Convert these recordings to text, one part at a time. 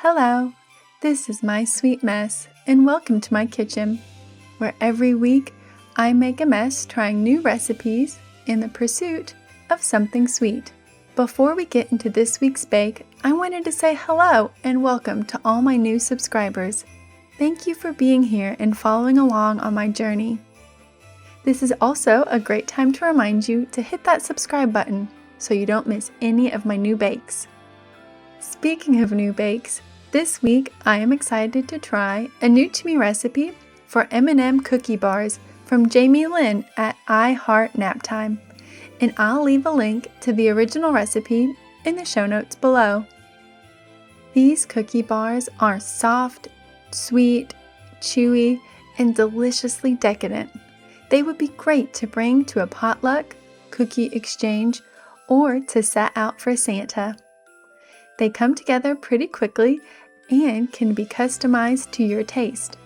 Hello, this is my sweet mess, and welcome to my kitchen, where every week I make a mess trying new recipes in the pursuit of something sweet. Before we get into this week's bake, I wanted to say hello and welcome to all my new subscribers. Thank you for being here and following along on my journey. This is also a great time to remind you to hit that subscribe button so you don't miss any of my new bakes. Speaking of new bakes, this week I am excited to try a new to me recipe for M&M Cookie Bars from Jamie Lynn at I Heart Naptime, and I'll leave a link to the original recipe in the show notes below. These cookie bars are soft, sweet, chewy, and deliciously decadent. They would be great to bring to a potluck, cookie exchange, or to set out for Santa. They come together pretty quickly and can be customized to your taste.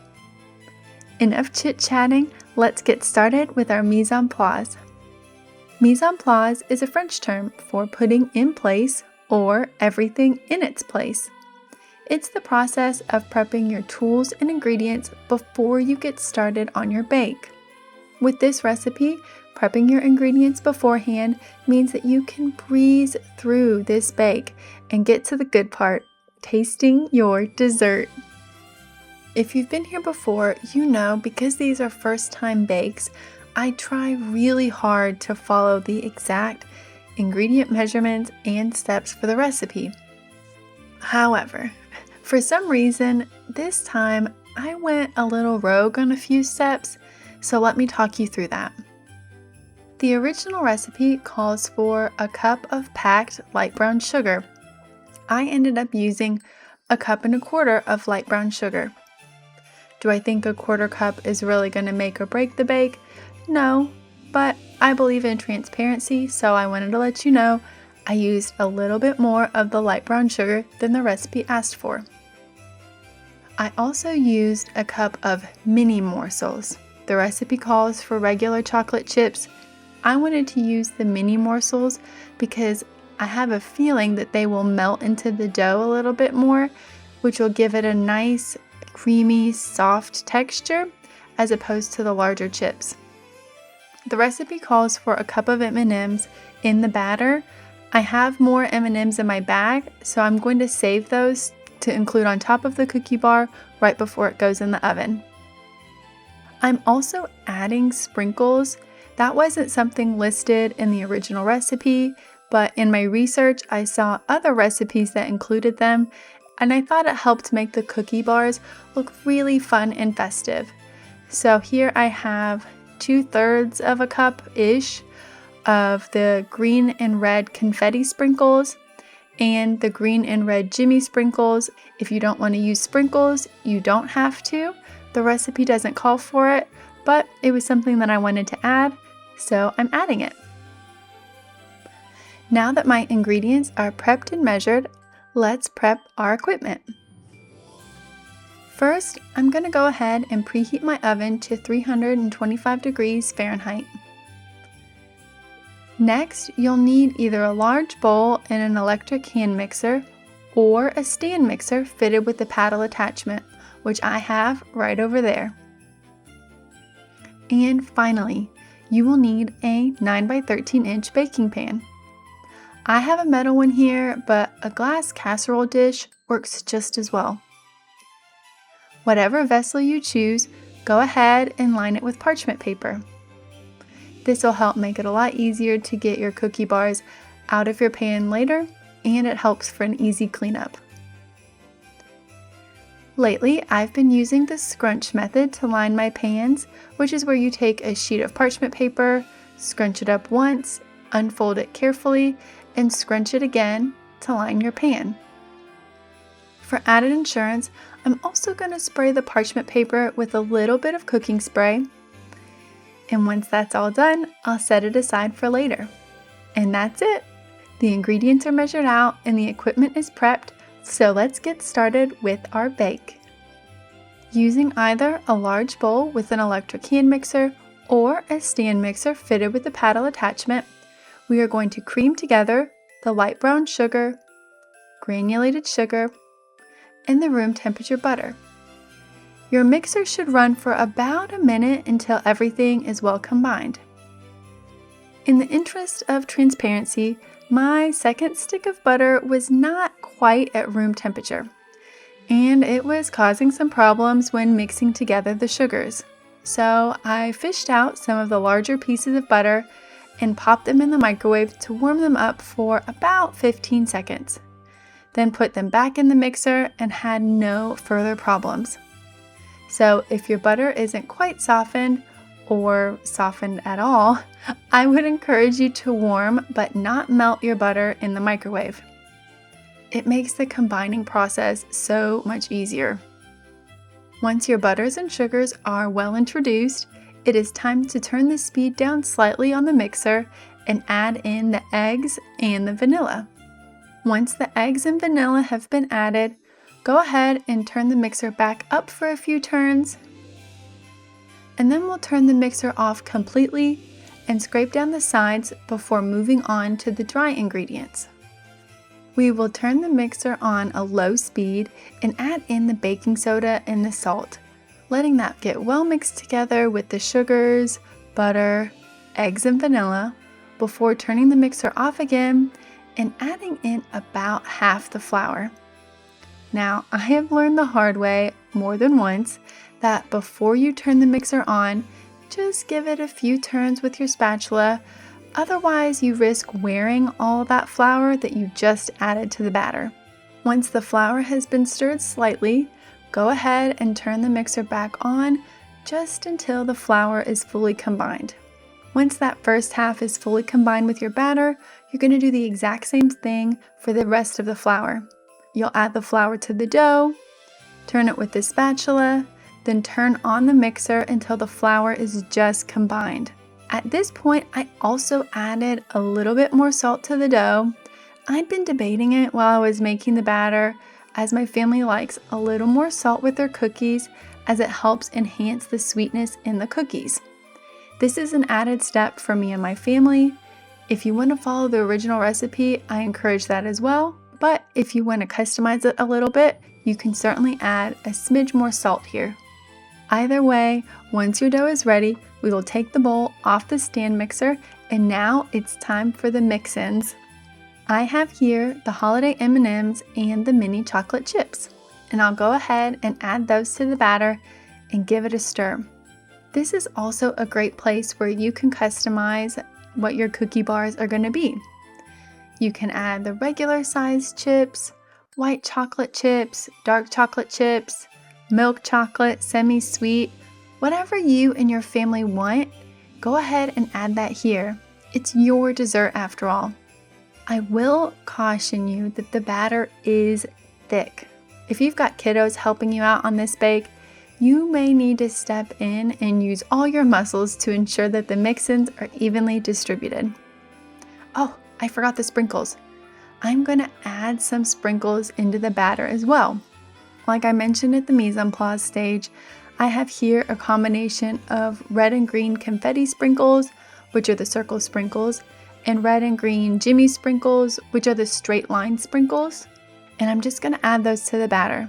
Enough chit-chatting, let's get started with our mise en place. Mise en place is a French term for putting in place or everything in its place. It's the process of prepping your tools and ingredients before you get started on your bake. With this recipe, prepping your ingredients beforehand means that you can breeze through this bake and get to the good part, tasting your dessert. If you've been here before, you know because these are first-time bakes, I try really hard to follow the exact ingredient measurements and steps for the recipe. However, for some reason, this time I went a little rogue on a few steps, so let me talk you through that. The original recipe calls for a cup of packed light brown sugar. I ended up using 1.25 cups of light brown sugar. Do I think a 1/4 cup is really going to make or break the bake? No, but I believe in transparency, so I wanted to let you know I used a little bit more of the light brown sugar than the recipe asked for. I also used a cup of mini morsels. The recipe calls for regular chocolate chips. I wanted to use the mini morsels because I have a feeling that they will melt into the dough a little bit more, which will give it a nice, creamy, soft texture as opposed to the larger chips. The recipe calls for a cup of M&Ms in the batter. I have more M&Ms in my bag, so I'm going to save those to include on top of the cookie bar right before it goes in the oven. I'm also adding sprinkles. That wasn't something listed in the original recipe, but in my research I saw other recipes that included them, and I thought it helped make the cookie bars look really fun and festive. So here I have 2/3 of a cup-ish of the green and red confetti sprinkles and the green and red Jimmy sprinkles. If you don't want to use sprinkles, you don't have to. The recipe doesn't call for it, but it was something that I wanted to add, so I'm adding it. Now that my ingredients are prepped and measured, let's prep our equipment. First, I'm going to go ahead and preheat my oven to 325 degrees Fahrenheit. Next, you'll need either a large bowl and an electric hand mixer or a stand mixer fitted with the paddle attachment, which I have right over there. And finally, you will need a 9 by 13 inch baking pan. I have a metal one here, but a glass casserole dish works just as well. Whatever vessel you choose, go ahead and line it with parchment paper. This will help make it a lot easier to get your cookie bars out of your pan later, and it helps for an easy cleanup. Lately, I've been using the scrunch method to line my pans, which is where you take a sheet of parchment paper, scrunch it up once, unfold it carefully, and scrunch it again to line your pan. For added insurance, I'm also going to spray the parchment paper with a little bit of cooking spray. And once that's all done, I'll set it aside for later. And that's it. The ingredients are measured out and the equipment is prepped, so let's get started with our bake. Using either a large bowl with an electric hand mixer or a stand mixer fitted with a paddle attachment, we are going to cream together the light brown sugar, granulated sugar, and the room temperature butter. Your mixer should run for about a minute until everything is well combined. In the interest of transparency, my second stick of butter was not quite at room temperature, and it was causing some problems when mixing together the sugars. So I fished out some of the larger pieces of butter and popped them in the microwave to warm them up for about 15 seconds. Then put them back in the mixer and had no further problems. So if your butter isn't quite softened or softened at all, I would encourage you to warm but not melt your butter in the microwave. It makes the combining process so much easier. Once your butters and sugars are well introduced, it is time to turn the speed down slightly on the mixer and add in the eggs and the vanilla. Once the eggs and vanilla have been added, go ahead and turn the mixer back up for a few turns, and then we'll turn the mixer off completely and scrape down the sides before moving on to the dry ingredients. We will turn the mixer on a low speed and add in the baking soda and the salt, letting that get well mixed together with the sugars, butter, eggs, and vanilla before turning the mixer off again and adding in about half the flour. Now, I have learned the hard way more than once that before you turn the mixer on, just give it a few turns with your spatula. Otherwise, you risk wearing all that flour that you just added to the batter. Once the flour has been stirred slightly, go ahead and turn the mixer back on just until the flour is fully combined. Once that first half is fully combined with your batter, you're going to do the exact same thing for the rest of the flour. You'll add the flour to the dough, turn it with the spatula, then turn on the mixer until the flour is just combined. At this point, I also added a little bit more salt to the dough. I'd been debating it while I was making the batter, as my family likes a little more salt with their cookies, as it helps enhance the sweetness in the cookies. This is an added step for me and my family. If you want to follow the original recipe, I encourage that as well. But if you want to customize it a little bit, you can certainly add a smidge more salt here. Either way, once your dough is ready, we will take the bowl off the stand mixer, and now it's time for the mix-ins. I have here the holiday M&Ms and the mini chocolate chips, and I'll go ahead and add those to the batter and give it a stir. This is also a great place where you can customize what your cookie bars are going to be. You can add the regular size chips, white chocolate chips, dark chocolate chips, milk chocolate, semi-sweet, whatever you and your family want, go ahead and add that here. It's your dessert after all. I will caution you that the batter is thick. If you've got kiddos helping you out on this bake, you may need to step in and use all your muscles to ensure that the mix-ins are evenly distributed. Oh, I forgot the sprinkles. I'm going to add some sprinkles into the batter as well. Like I mentioned at the mise en place stage, I have here a combination of red and green confetti sprinkles, which are the circle sprinkles, and red and green Jimmy sprinkles, which are the straight line sprinkles. And I'm just going to add those to the batter.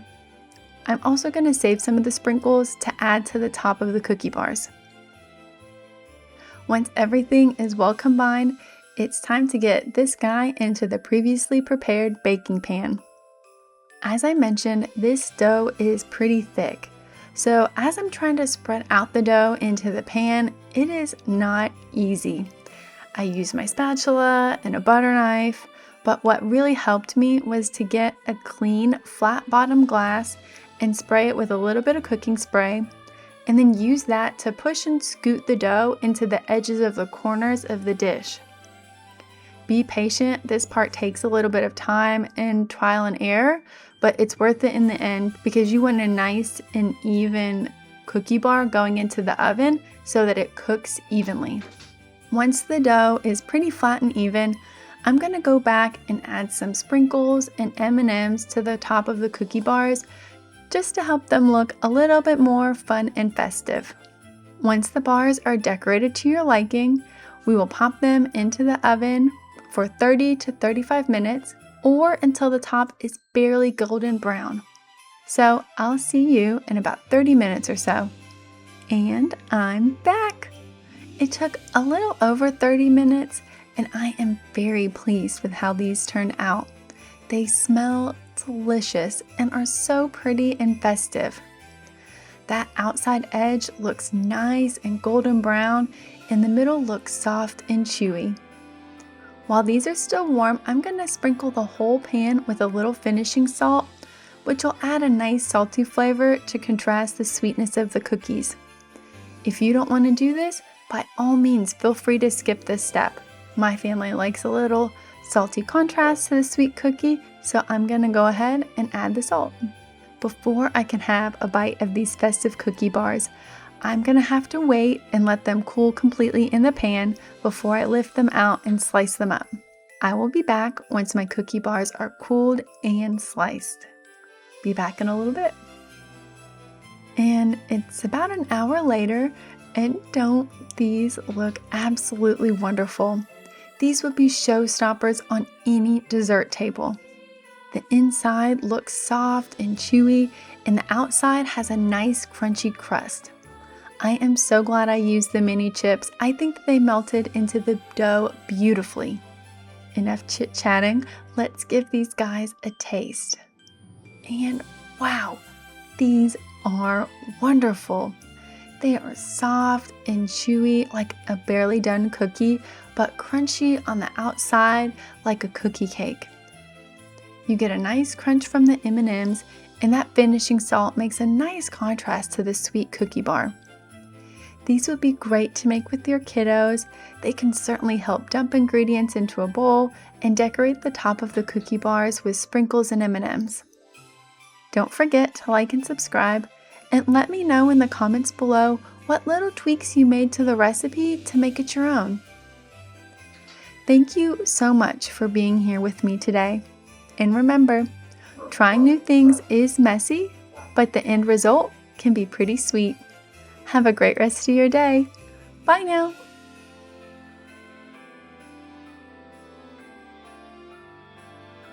I'm also going to save some of the sprinkles to add to the top of the cookie bars. Once everything is well combined, it's time to get this guy into the previously prepared baking pan. As I mentioned, this dough is pretty thick. So as I'm trying to spread out the dough into the pan, it is not easy. I used my spatula and a butter knife, but what really helped me was to get a clean, flat bottom glass and spray it with a little bit of cooking spray, and then use that to push and scoot the dough into the edges of the corners of the dish. Be patient, this part takes a little bit of time and trial and error, but it's worth it in the end because you want a nice and even cookie bar going into the oven so that it cooks evenly. Once the dough is pretty flat and even, I'm going to go back and add some sprinkles and M&Ms to the top of the cookie bars just to help them look a little bit more fun and festive. Once the bars are decorated to your liking, we will pop them into the oven for 30 to 35 minutes or until the top is barely golden brown. So I'll see you in about 30 minutes or so. And I'm back. It took a little over 30 minutes, and I am very pleased with how these turned out. They smell delicious and are so pretty and festive. That outside edge looks nice and golden brown, and the middle looks soft and chewy. While these are still warm, I'm going to sprinkle the whole pan with a little finishing salt, which will add a nice salty flavor to contrast the sweetness of the cookies. If you don't want to do this, by all means feel free to skip this step. My family likes a little salty contrast to the sweet cookie, so I'm going to go ahead and add the salt. Before I can have a bite of these festive cookie bars, I'm going to have to wait and let them cool completely in the pan before I lift them out and slice them up. I will be back once my cookie bars are cooled and sliced. Be back in a little bit. And it's about an hour later, and don't these look absolutely wonderful? These would be showstoppers on any dessert table. The inside looks soft and chewy, and the outside has a nice crunchy crust. I am so glad I used the mini chips. I think that they melted into the dough beautifully. Enough chit-chatting, let's give these guys a taste. And wow, these are wonderful. They are soft and chewy like a barely done cookie, but crunchy on the outside like a cookie cake. You get a nice crunch from the M&Ms, and that finishing salt makes a nice contrast to the sweet cookie bar. These would be great to make with your kiddos. They can certainly help dump ingredients into a bowl and decorate the top of the cookie bars with sprinkles and M&Ms. Don't forget to like and subscribe, and let me know in the comments below what little tweaks you made to the recipe to make it your own. Thank you so much for being here with me today. And remember, trying new things is messy, but the end result can be pretty sweet. Have a great rest of your day. Bye now.